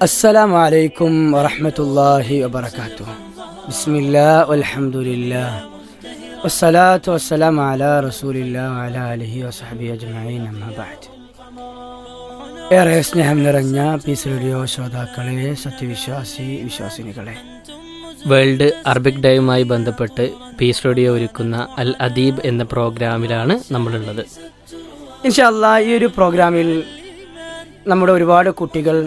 السلام عليكم ورحمة الله وبركاته. بسم الله والحمد لله والصلاة والسلام على رسول الله وعلى آله وصحبه أجمعين. أما بعد. ഏറെ സ്നേഹം നിറഞ്ഞ പീസ് റേഡിയോ ശ്രോതാക്കളെ, വിശ്വാസിനികളെ, വേൾഡ് അറബിക് ഡേയുമായി ബന്ധപ്പെട്ട് പീസ് റേഡിയോ ഒരുക്കുന്ന അൽ അദീബ് എന്ന പ്രോഗ്രാമിലാണ് നമ്മളുള്ളത്. ഇൻഷാ അല്ലാഹ് ഈ ഒരു പ്രോഗ്രാമിൽ നമ്മുടെ ഒരുപാട് കുട്ടികൾ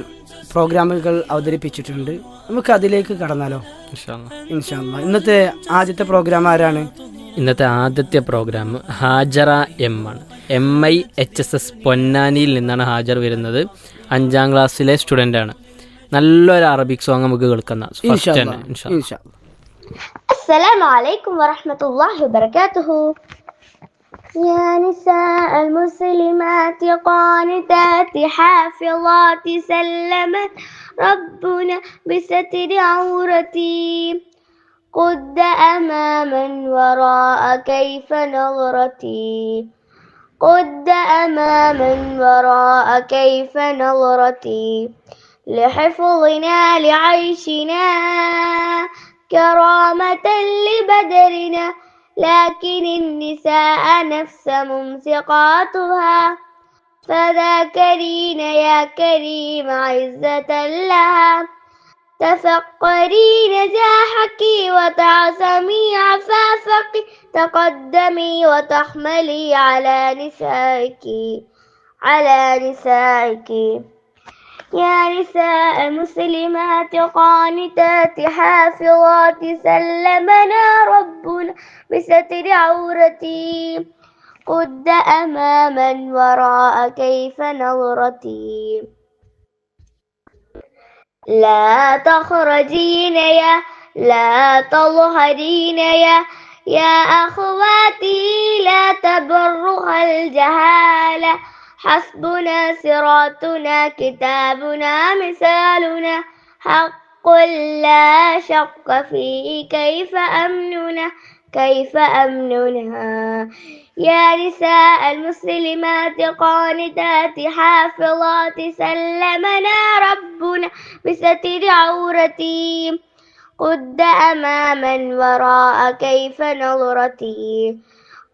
പ്രോഗ്രാമുകൾ അവതരിപ്പിച്ചിട്ടുണ്ട്. നമുക്ക് അതിലേക്ക് കടന്നാലോ? ഇൻഷാ അല്ലാഹ്. ഇന്നത്തെ ആദ്യത്തെ പ്രോഗ്രാം ആരാണ്? ഇന്നത്തെ ആദ്യത്തെ പ്രോഗ്രാം ഹാജറ എം ആണ്. MIHSS പൊന്നാനിയിൽ നിന്നാണ് ഹാജർ വരുന്നത്. 5ാം ക്ലാസ്സിലെ സ്റ്റുഡൻ്റ് ആണ്. നല്ലൊരു അറബിക് സോങ് നമുക്ക് കേൾക്കുന്ന السلام عليكم ورحمة الله وبركاته. يا نساء المسلمات قانتات حافظات سلمت ربنا بستر عورتي قد أماما وراء كيف نظرتي قد أماما وراء كيف نظرتي لحفظنا لعيشنا كرامة لبدرنا لكن النساء نفس ممسقاتها فذاكرين يا كريم عزة لها تفقري نجاحك وتعصمي عفافك تقدمي وتحملي على نسائك يا نساء المسلمات قانتات حافظات سلمنا ربنا بستر عورتي قد أماما وراء كيف نظرتي لا تخرجين لا تظهرين يا أخواتي لا تبرها الجهالة حسبنا صراطنا كتابنا مثالنا حق لا شك فيه كيف أمننا يا نساء المسلمات قانتات حافظات سلمنا ربنا بستر عورتي قد أماما وراء كيف نظرتي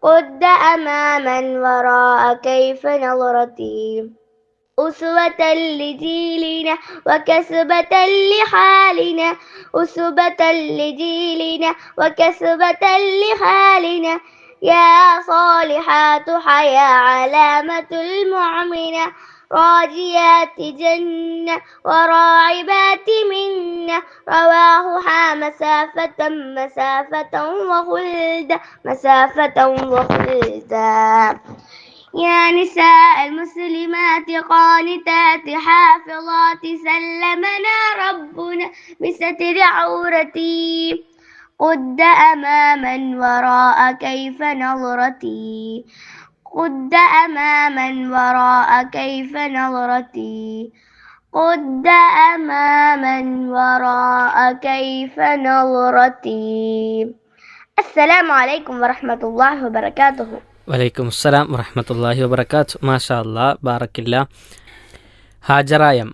قد أماما وراء كيف نظرتي أسوة لجيلنا وكسبة لحالنا أسوة لجيلنا وكسبة لحالنا يا صالحات حيا علامة المؤمنة راجيات جنة وراعبات منا رواهها مسافة وخلدا يا نساء المسلمات قانتات حافظات سلمنا ربنا بستر عورتي قد أماما وراء كيف نظرتي قد أماما وراء كيف نظرتي قد أماما وراء كيف نظرتي السلام عليكم ورحمة الله وبركاته. വലൈക്കും അസ്സലാം വറഹ്മത്തുള്ളാഹി വബറകാത്ത്. മാഷാ അല്ലാഹ്, ബാറക്കില്ല. ഹാജറ എം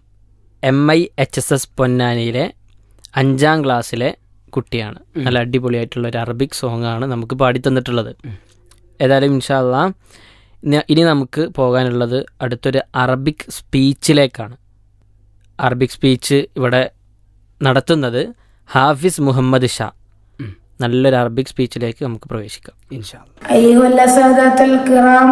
MIHSS പൊന്നാനിയിലെ 5ാം ക്ലാസ്സിലെ കുട്ടിയാണ്. നല്ല അടിപൊളിയായിട്ടുള്ളൊരു അറബിക് സോങ്ങാണ് നമുക്ക് പാടിത്തന്നിട്ടുള്ളത്. ഏതായാലും ഇൻഷാ അല്ലാഹ് ഇനി നമുക്ക് പോകാനുള്ളത് അടുത്തൊരു അറബിക് സ്പീച്ചിലേക്കാണ്. അറബിക് സ്പീച്ച് ഇവിടെ നടത്തുന്നത് ഹാഫിസ് മുഹമ്മദ് ഷാ. നല്ലൊരു അറബിക് സ്പീച്ചിലേക്ക് നമുക്ക് പ്രവേശിക്കാം ഇൻഷാ അല്ലാഹ്. അയ്യുഹൽ സദാത്തുൽ കിറാം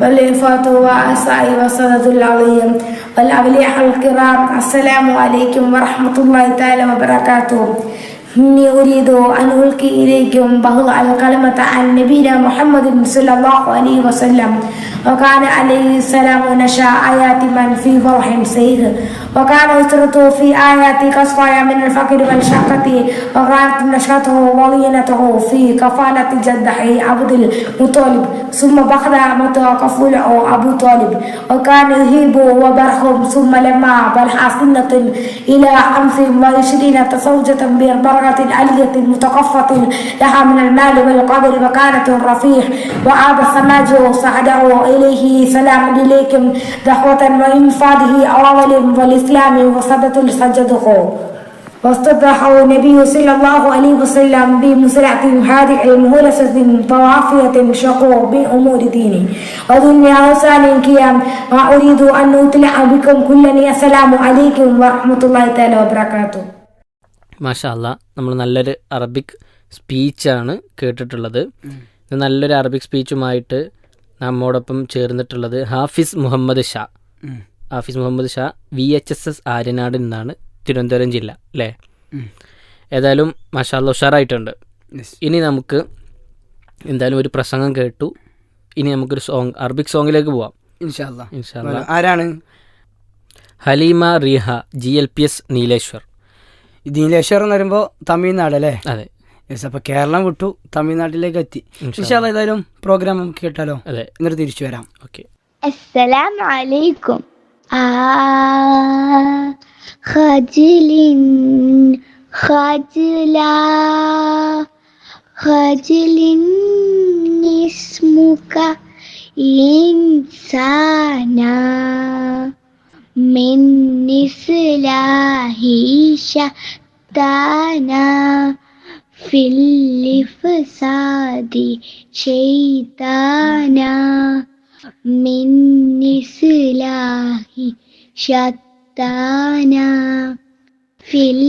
വൽ ഇഫാതു വഅസായി വസദത്തുൽ അളിയം വൽ അവലിയൽ കിറാം അസ്സലാമു അലൈക്കും വറഹ്മത്തുള്ളാഹി തആല വബറകാതുഹു. إني أريد أن ألقي إليكم بعض الكلمة عن نبينا محمد صلى الله عليه وسلم. وكان عليه السلام نشأ آيات من في فرح سير وكان يسرته في آيات كصفايا من الفقر والشقة وكانت نشأته ولينته في كفالة جده عبد المطلب ثم بخل متى كفوله أبو طالب وكان يهيب وبرهم ثم لما بلح سنة إلى 25 زوجة بأربع الدرجة العلية المتقفة لها من المال والقدر مكانة رفيع. وعاد السماج صعده إليه سلام إليكم دعوة وإنفاذه أوامر والإسلام وصدة سجده. واستضحه النبي صلى الله عليه وسلم بمسرعة هادئ مهلسة طوافية شقوق بأمور ديني ودنيا أوسان قيام. ما أريد أن أطلع بكم كلني. السلام عليكم ورحمة الله تعالى وبركاته. മാഷാ അല്ലാ, നമ്മൾ നല്ലൊരു അറബിക് സ്പീച്ചാണ് കേട്ടിട്ടുള്ളത്. നല്ലൊരു അറബിക് സ്പീച്ചുമായിട്ട് നമ്മോടൊപ്പം ചേർന്നിട്ടുള്ളത് ഹാഫിസ് മുഹമ്മദ് ഷാ. ഹാഫിസ് മുഹമ്മദ് ഷാ VHSS ആര്യനാട് നിന്നാണ്, തിരുവനന്തപുരം ജില്ല അല്ലേ? ഏതായാലും മാഷാ അല്ലാ ഉഷാറായിട്ടുണ്ട്. ഇനി നമുക്ക് എന്തായാലും ഒരു പ്രസംഗം കേട്ടു. ഇനി നമുക്കൊരു സോങ്, അറബിക് സോങ്ങിലേക്ക് പോവാം ഇൻഷാ അല്ലാ. ഇൻഷാ അല്ലാ. ആരാണ്? ഹലീമ റിഹ, GLPS നീലേശ്വർ. നീലേശ്വർ എന്ന് പറയുമ്പോൾ തമിഴ്നാട് അല്ലേ? അതെ. യെസ്, അപ്പോൾ കേരളം വിട്ടു തമിഴ്നാട്ടിലേക്ക് എത്തി. ഇൻഷാ അല്ലാ ഏതായാലും പ്രോഗ്രാം നമുക്ക് കേട്ടാലോ? അതെ, എന്നിട്ട് തിരിച്ചു വരാം. ഓക്കെ. അസ്സലാമു അലൈക്കും. ഖജ്ലിൻ ഖജ്ലാ ഖജ്ലിൻ ഇസ്മുക ഇൻസാനാ മിൻ ഇസ്ലാഹി ശതാനാ ഫിൽ ഇഫ്സാദി ശൈതാനാ മിൻ ഇസ്ലാഹി ശതാനാ ഫിൽ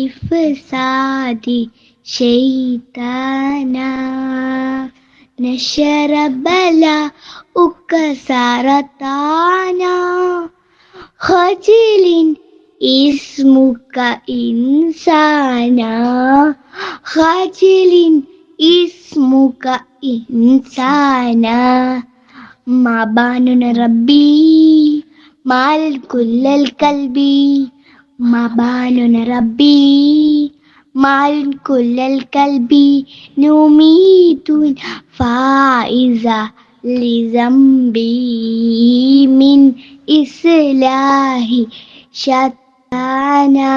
ഇഫ്സാദി ശൈതാനാ നശറ ബലാഉക സറതാനാ ഖജ്ലിൻ ഇസ്മുക ഇൻസാനാ ഖജ്ലിൻ ഇസ്മുക ഇൻസാനാ മാ ബാനുന റബ്ബി മാൽ കുല്ലൽ കൽബി മാ ബാനുന റബ്ബി മാൽ കുല്ലൽ കൽബി നുമീതുൻ ഫായിസ ലിസംബി മിൻ ഇസ്ലാഹി ശതാനാ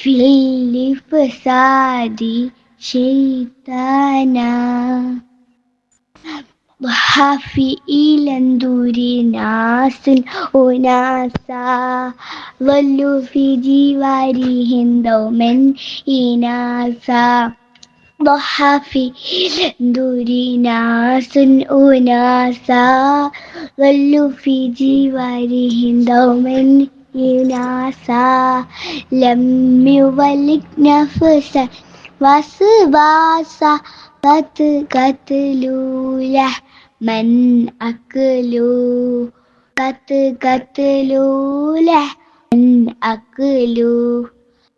ഫിൽ ഇഫ്സാദി ശൈതാനാ وحافئيلا دوري ناس أناسا ظلوا في جوارهم دوما إناسا ضحى في دوري ناس أناسا ظلوا في جوارهم دوما إناسا لم يولك نفسا وسباسا قتلوا لحمن أكلوا قتلوا لحمن أكلوا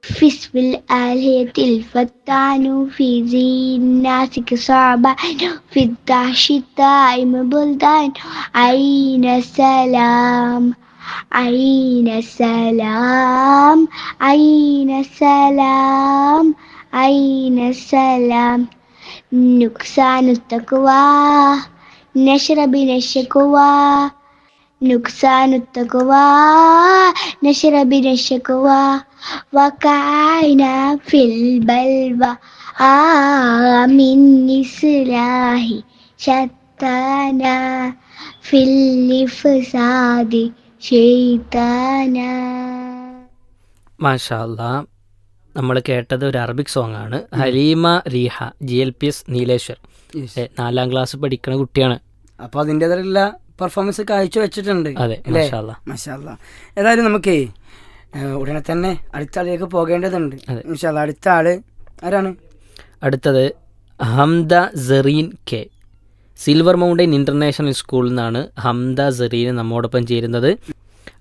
في اسم الآلهة الفتان في زين الناس كصعبان في الدهش الدائم بلدان أين السلام أين السلام أين السلام أين السلام نكسان التقوى نشرب الشكوى نكسان التقوى نشرب الشكوى وقعنا في البلوى من إصلاح شتانا في الفساد شيطانا. മാഷാ അല്ലാ, നമ്മൾ കേട്ടത് ഒരു അറബിക് സോങ് ആണ്. ഹലീമ റീഹ, GLPS നീലേശ്വർ, 4ാം ക്ലാസ് പഠിക്കുന്ന കുട്ടിയാണ്. അപ്പോൾ അതിൻ്റെതായുള്ള പെർഫോമൻസ് കാഴ്ച വെച്ചിട്ടുണ്ട്. അതെ, മാഷാ അല്ലാ. മാഷാ അല്ലാ. ഏതായാലും നമുക്കേ ഉടനെ തന്നെ അടുത്ത ആളിലേക്ക് പോകേണ്ടതുണ്ട്. ഇൻഷാ അല്ലാ. അടുത്ത ആള് ആരാണ്? അടുത്തത് Hamda Sereen K, Silver Mountain International സ്കൂളിൽ നിന്നാണ് ഹംദ സെറീൻ നമ്മോടൊപ്പം ചേരുന്നത്.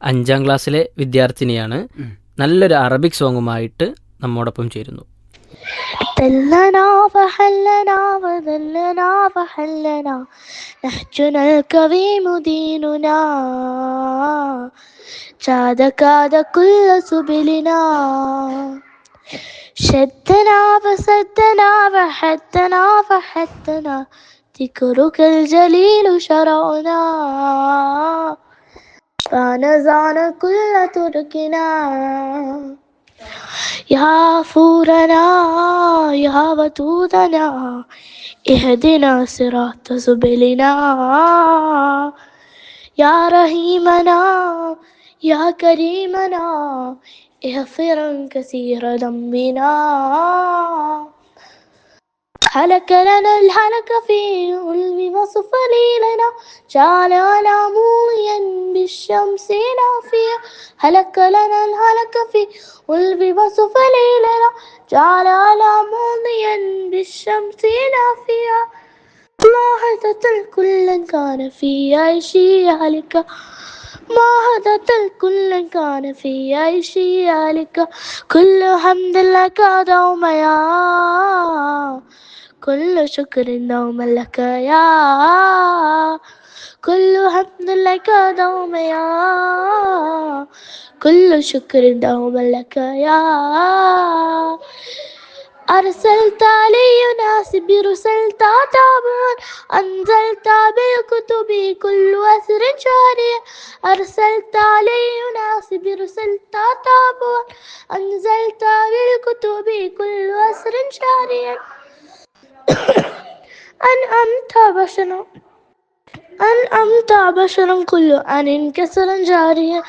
5ാം ക്ലാസ്സിലെ വിദ്യാർത്ഥിനിയാണ്. നല്ലൊരു അറബിക് സോങ്ങുമായിട്ട് നമ്മോടൊപ്പം ചേരുന്നു. ظلنا فحلنا وذلنا فحلنا نهجنا الكريم ديننا كاد كل سبلنا شدنا فسدنا فحدنا فحدنا ذكرك الجليل شرعنا فنزعنا كل تركنا يا غفورنا يا ودودنا اهدنا صراط سبلنا يا رحيمنا يا كريمنا اغفر كثير ذنبنا هلك لنا الهلك في علم وسفلي لنا جعلنا موليا بالشمس نافيا هلك لنا الهلك في علم وسفلي لنا جعلنا موليا بالشمس نافيا ما هدت الكل كان في عيشي هلك ما هدت الكل كان في عيشي هلك كل حمد لك دوم يا كل شكر دوم لك يا كل حمد لك دوم يا كل شكر دوم لك يا أرسلت علينا برسلت عتابا أنزلت بالكتب كل أسر شهري أرسلت علينا برسلت عتابا أنزلت بالكتب كل أسر شهري أنعمت بشرا كل أن كسرا جاريا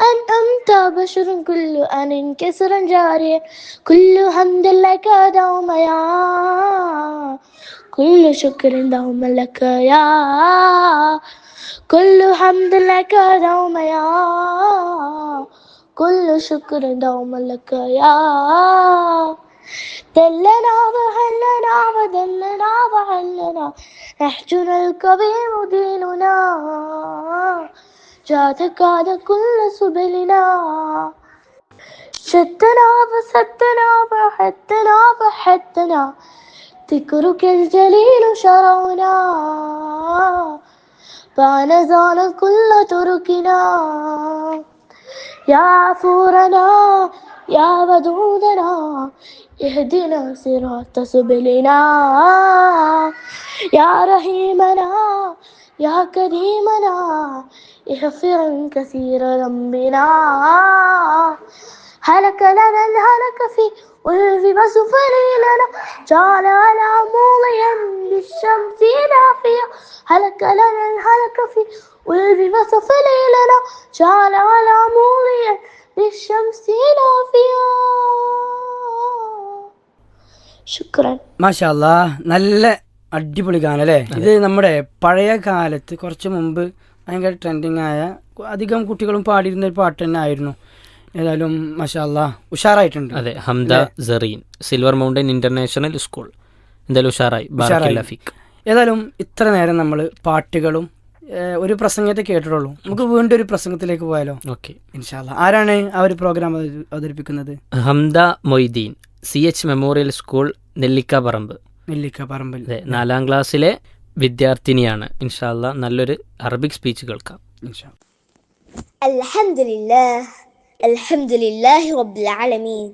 أنعمت بشرا كل أن كسرا جاريا كل حمد لك دوم يا كل شكر دوم لك يا كل حمد لك دوم يا كل شكر دوم لك يا دلنا وهلنا ودلنا وهلنا نحجنا الكبير ديننا جاتك على كل سبلنا شتنا وسدنا وحدنا وحدنا ذكرك الجليل شرعنا فنزال كل تركنا يا عفورنا يا ودودنا اهدنا صراط سبلنا يا رحيمنا يا كريمنا اغفر كثير ذنبنا هلك لنا الهلك في ألف وسفلي لنا جعلنا موليا بالشمس نافيا هلك لنا الهلك في ألف وسفلي لنا جعلنا موليا بالشمس نافيا ശുക്രൻ മാഷാ അല്ലാ, നല്ല അടിപൊളി ഗാനം അല്ലേ. ഇത് നമ്മുടെ പഴയ കാലത്ത് കുറച്ച് മുമ്പ് ഭയങ്കര ട്രെൻഡിങ് ആയ അധികം കുട്ടികളും പാടിയിരുന്ന ഒരു പാട്ട് തന്നെ ആയിരുന്നു. ഏതായാലും മാഷാ അല്ലാ ഉഷാറായിട്ടുണ്ട്. അതെ, Hamda Sareen, Silver Mountain International School. എന്തായാലും ഉഷാറായി. ബാറക്കല്ലാ ഫീക്ക്. ഏതായാലും ഇത്ര നേരം നമ്മൾ പാട്ടുകളും ഒരു പ്രസംഗത്തെ കേട്ടിട്ടുള്ളൂ. നമുക്ക് വീണ്ടും ഒരു പ്രസംഗത്തിലേക്ക് പോയാലോ? ഓക്കെ, ഇൻഷാ അല്ലാ. ആരാണ് ആ ഒരു പ്രോഗ്രാം അവതരിപ്പിക്കുന്നത്? ഹംദ Moideen, CH memorial school, Nellikkaparamba. അതെ, 4ാം ക്ലാസ്സിലെ വിദ്യാർത്ഥിനിയാണ്. ഇൻഷാ അല്ലാ നല്ലൊരു അറബിക് സ്പീച്ച് കേൾക്കാം. ഇൻഷാ അൽഹംദുലില്ലാഹി റബ്ബിൽ ആലമീൻ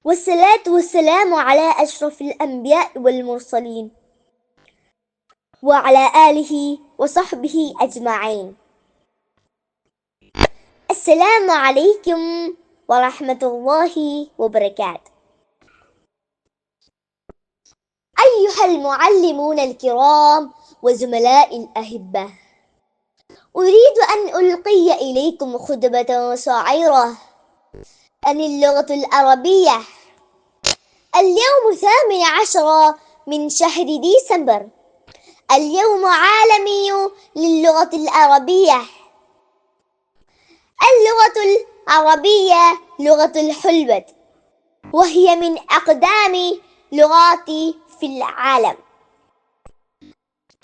والصلاة والسلام على أشرف الأنبياء والمرسلين وعلى آله وصحبه أجمعين. السلام عليكم ورحمة الله وبركاته. أيها المعلمون الكرام وزملاء الأحبة، أريد أن ألقي إليكم خطبة صغيرة عن اللغة العربية. اليوم 18 من شهر ديسمبر، اليوم عالمي للغة العربية. اللغة العربية لغة الحلوة، وهي من أقدام لغات في العالم،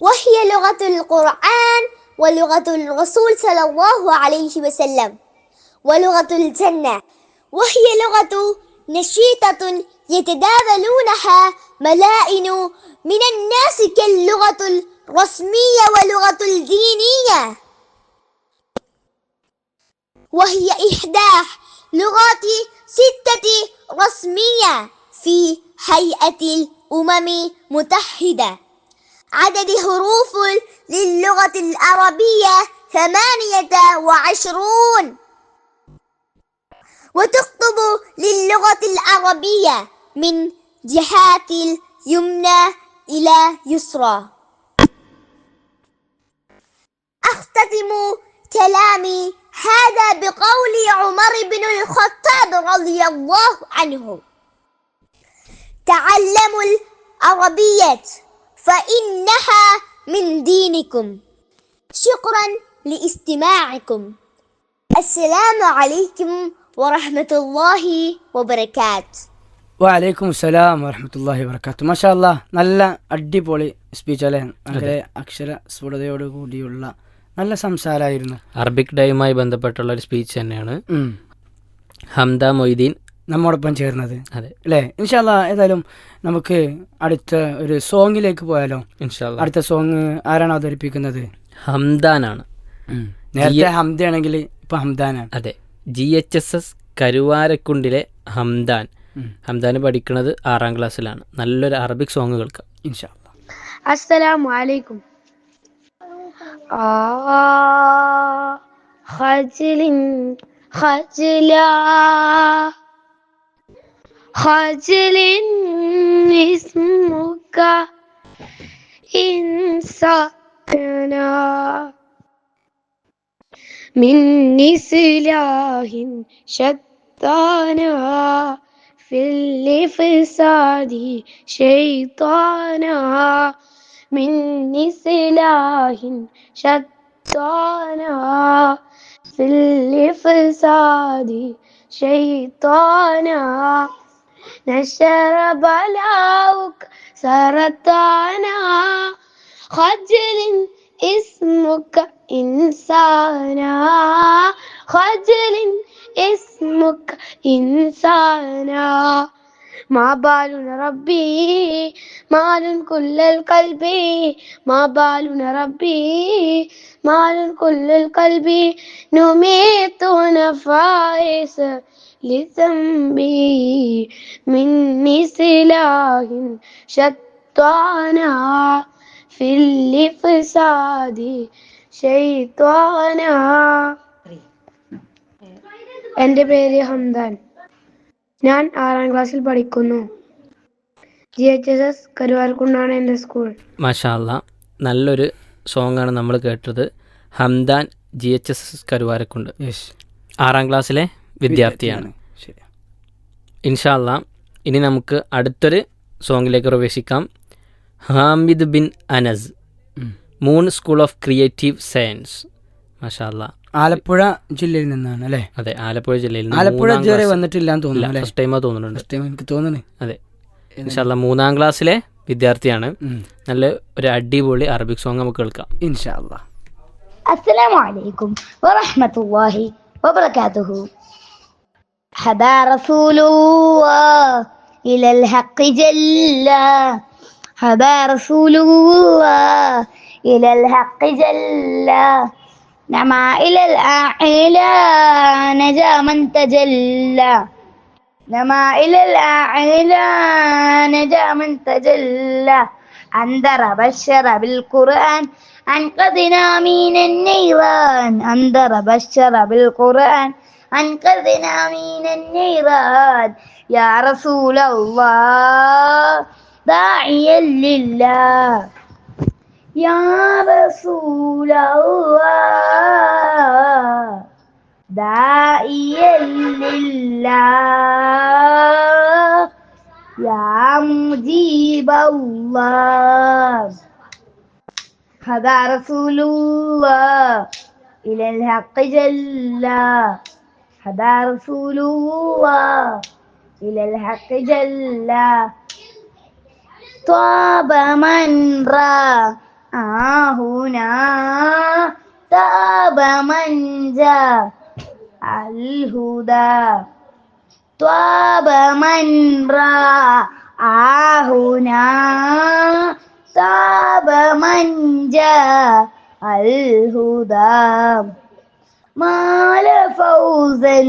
وهي لغة القرآن ولغة الرسول صلى الله عليه وسلم ولغة الجنة، وهي لغة نشيطة يتداولونها ملايين من الناس كاللغة الرسمية ولغة الدينية، وهي إحدى لغات 6 رسمية في هيئة الأمم المتحدة. عدد حروف للغة العربية 28، وتكتب للغة العربية من جهات اليمنى إلى يسرى. أختتم كلامي هذا بقول عمر بن الخطاب رضي الله عنه: تعلموا العربية فإنها من دينكم. شكرا لاستماعكم. السلام عليكم ورحمة الله وبركاته. വലൈക്കും അസ്സലാം വറഹ്മത്തുള്ളാഹി വബറകാതുഹു. മാഷാ അല്ലാഹ്, നല്ല അടിപൊളി സ്പീച്ച് അല്ലേ? വളരെ അക്ഷര സ്ഫുടതയോട് കൂടിയുള്ള നല്ല സംസാരമായിരുന്നു. അറബിക് ഡേയുമായി ബന്ധപ്പെട്ടുള്ള ഒരു സ്പീച്ച് തന്നെയാണ് ഹംദ മൊയ്തീൻ നമ്മോടൊപ്പം ചേർന്നത്. അതെ അല്ലേ? ഇൻഷാ അല്ലാഹ്, ഏതായാലും നമുക്ക് അടുത്ത ഒരു സോങ്ങിലേക്ക് പോയാലോ? ഇൻഷാ അല്ലാഹ്. അടുത്ത സോങ് ആരാണ് അവതരിപ്പിക്കുന്നത്? ഹംദാനാണ്. നേരത്തെ ഹംദയാണെങ്കിൽ ഇപ്പൊ ഹംദാനാണ്. അതെ, GHSS കരുവാരക്കുണ്ടിലെ ഹംദാൻ. ഹംദാൻ പഠിക്കുന്നത് 6ാം ക്ലാസ്സിലാണ്. നല്ലൊരു അറബിക് സോങ് കേൾക്കാം ഇൻഷാ അല്ലാഹ്. السلام عليكم. خجل خجلا خجل اسمك إنسانا من سلاح شتانا في الفساد شيطانا من سلاح شتانا في الفساد شيطانا نشر بلاؤك سرطانا خجل اسمك إنسانا خجل اسمك إنسانا ما بالنا ربي مال كل القلب ما بالنا ربي مال كل القلب نميت نفائس لذنبي مني سلاح شتانا في الفساد شيطانا. എൻ്റെ പേര് ഹംദാൻ. ഞാൻ 6ാം ക്ലാസ്സിൽ പഠിക്കുന്നു. GHSS കരുവാരക്കുണ്ടാണ് എൻ്റെ സ്കൂൾ. മാഷാ അല്ലാഹ്, നല്ലൊരു സോങ്ങാണ് നമ്മൾ കേട്ടത്. ഹംദാൻ GHSS കരുവാരക്കുണ്ട് 6ാം ക്ലാസ്സിലെ വിദ്യാർത്ഥിയാണ്. ഇൻഷാ അല്ലാഹ്, ഇനി നമുക്ക് അടുത്തൊരു സോങ്ങിലേക്ക് പ്രവേശിക്കാം. Hamid bin Anas, moon school of creative science. മാഷാ അല്ലാഹ്, ആലപ്പുഴ ജില്ലയിൽ നിന്നാണ് അല്ലേ? അതെ, ആലപ്പുഴ ജില്ലയിൽ ആലപ്പുഴ ഇതുവരെ വന്നിട്ടില്ല എന്ന് തോന്നുന്നു. ഫസ്റ്റ് ടൈമാ തോന്നുന്നുണ്ട്. എനിക്ക് തോന്നുന്നു. അതെ, ഇൻഷാ അല്ലാഹ് 3ാം ക്ലാസ്സിലെ വിദ്യാർത്ഥിയാണ്. നല്ല ഒരു അടിപൊളി അറബിക് സോങ് നമുക്ക് കേൾക്കാം ഇൻഷാ അല്ലാഹ്. السلام عليكم ورحمة الله وبركاته. هدى رسول الله إلى الحق جل هدى رسول الله إلى الحق جل نما إلى الأعلى نجا من تجلى نما إلى الأعلى نجا من تجلى أنذر بشر بالقرآن أنقذنا من النيران أنذر بشر بالقرآن أنقذنا من النيران يا رسول الله داعيا لله يا رسول الله داعيا لله يا مجيب الله هدى رسول الله إلى الحق جل هدى رسول الله إلى الحق جل طاب من رآهنا طاب من جاء الهدى طاب من رآهنا طاب من جاء الهدى مال فوزا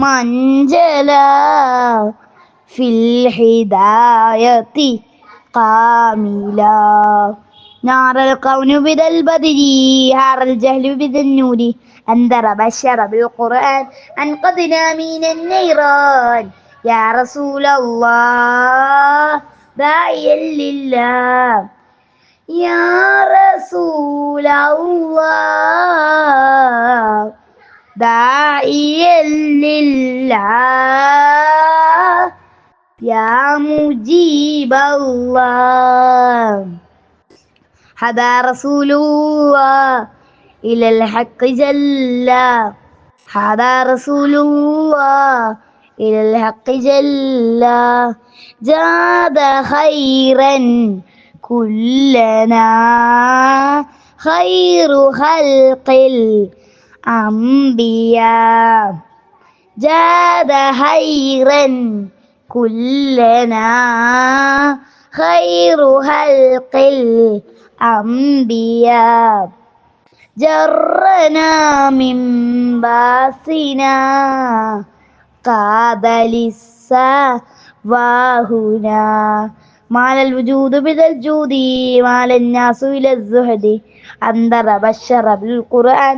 من جلا في الهداية قاملا نار الكون بذا البدر هار الجهل بذا النور أنذر بشر بالقرآن أنقذنا من النيران يا رسول الله داعيا لله يا رسول الله داعيا لله يا مجيب الله هذا رسول الله إلى الحق جل هذا رسول الله إلى الحق جل جاد خيرا كلنا خير خلق الأنبياء جاد خيرا كلنا خير خلق الأنبياء جرنا من باسنا قاد للسواهنا مال الوجود بذا الجود مال الناس إلى الزهد أنذر بشر بالقرآن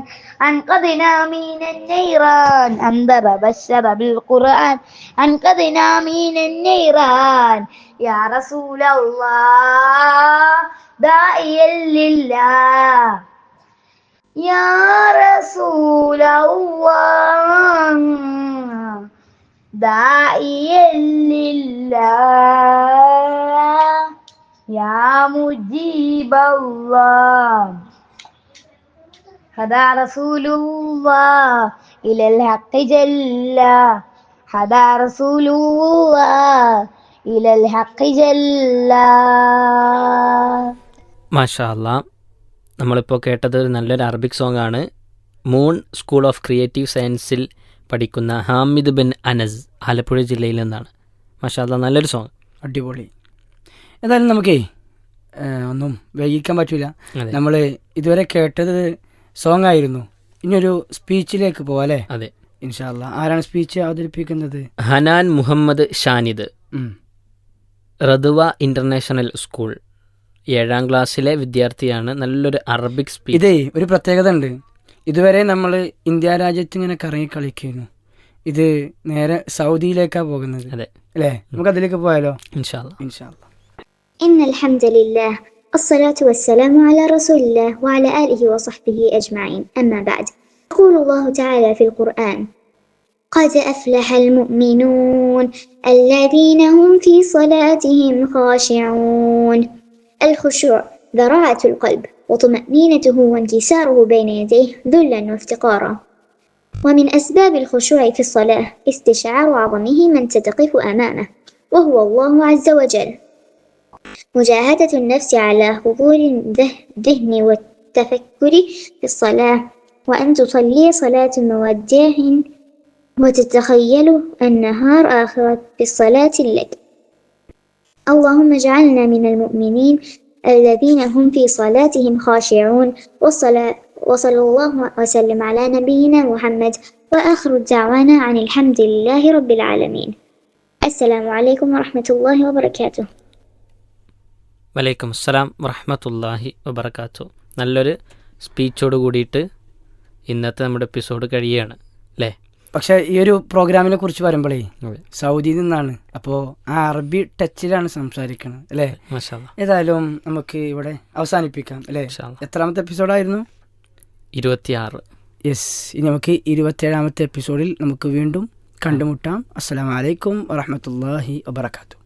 أنقذنا من النيران أنذر بشر بالقرآن أنقذنا من النيران يا رسول الله داعيا لله يا رسول الله داعيا لله يا مجيب الله هذا رسول الله إلى الحق جل هذا رسول الله إلى الحق جل മാഷാ അല്ലാ. നമ്മളിപ്പോൾ കേട്ടത് ഒരു നല്ലൊരു അറബിക് സോങ് ആണ്. മൂൺ സ്കൂൾ ഓഫ് ക്രിയേറ്റീവ് സയൻസിൽ പഠിക്കുന്ന ഹാമിദ് ബിൻ അനസ്, ആലപ്പുഴ ജില്ലയിൽ നിന്നാണ്. മാഷാ അല്ലാ, നല്ലൊരു സോങ്, അടിപൊളി. ഏതായാലും നമുക്കേ ഒന്നും വൈകിക്കാൻ പറ്റില്ല. നമ്മൾ ഇതുവരെ കേട്ടത് സോങ് ആയിരുന്നു. ഇനിയൊരു സ്പീച്ചിലേക്ക് പോവാം അല്ലേ? അതെ, ഇൻഷാ അല്ലാ. ആരാണ് സ്പീച്ച് അവതരിപ്പിക്കുന്നത്? ഹനാൻ മുഹമ്മദ് ഷാനിദ്, റദ്വ ഇൻ്റർനാഷണൽ സ്കൂൾ 7ാം ക്ലാസ്സിലെ വിദ്യാർത്ഥിയാണ്. നല്ലൊരു അറബിക് സ്പീച്ച്. ഇതേ ഒരു പ്രത്യേകത ഉണ്ട്. ഇതുവരെ നമ്മൾ ഇന്ത്യ രാജ്യത്ത് ഇങ്ങനെ കറങ്ങി കളിക്കുന്നു. ഇത് നേരെ സൗദിയിലേക്കാണ് പോകുന്നത്. അതെ അല്ലേ? നമുക്ക് അതിലേക്ക് പോയാലോ? ഇൻഷാ അല്ലാ. ഇൻഷാ അല്ലാ. إن الحمد لله الصلاة والسلام على رسول الله وعلى آله وصحبه أجمعين أما بعد يقول الله تعالى في القرآن قد أفلح المؤمنون الذين هم في صلاتهم خاشعون الخشوع ذراعة القلب وطمأنينته وانكساره بين يديه ذلا وافتقارا ومن أسباب الخشوع في الصلاة استشعار عظمه من تقف أمامه وهو الله عز وجل مجاهدة النفس على حضور الذهن والتفكر في الصلاة وأن تصلي صلاة مودع وتتخيل النهار آخرة بالصلاة لك اللهم اجعلنا من المؤمنين الذين هم في صلاتهم خاشعون وصلى الله وسلم على نبينا محمد وآخر دعوانا عن الحمد لله رب العالمين السلام عليكم ورحمة الله وبركاته. വലൈക്കും അസ്സലാം വറഹ്മത്തുള്ളാഹി വബറകാത്തു. നല്ലൊരു സ്പീച്ചോട് കൂടിയിട്ട് ഇന്നത്തെ നമ്മുടെ എപ്പിസോഡ് കഴിയുകയാണ് അല്ലേ? പക്ഷേ ഈ ഒരു പ്രോഗ്രാമിനെ കുറിച്ച് പറയുമ്പോഴേ സൗദിയിൽ നിന്നാണ്. അപ്പോൾ ആ അറബി ടച്ചിലാണ് സംസാരിക്കുന്നത് അല്ലേ? മാഷാ അല്ലാ. ഏതായാലും നമുക്ക് ഇവിടെ അവസാനിപ്പിക്കാം അല്ലേ? എത്രാമത്തെ എപ്പിസോഡായിരുന്നു? 26. യെസ്. ഇനി നമുക്ക് 27ാമത്തെ എപ്പിസോഡിൽ നമുക്ക് വീണ്ടും കണ്ടുമുട്ടാം. അസ്സലാമു അലൈക്കും വറഹ്മത്തുള്ളാഹി വബറകാത്തു.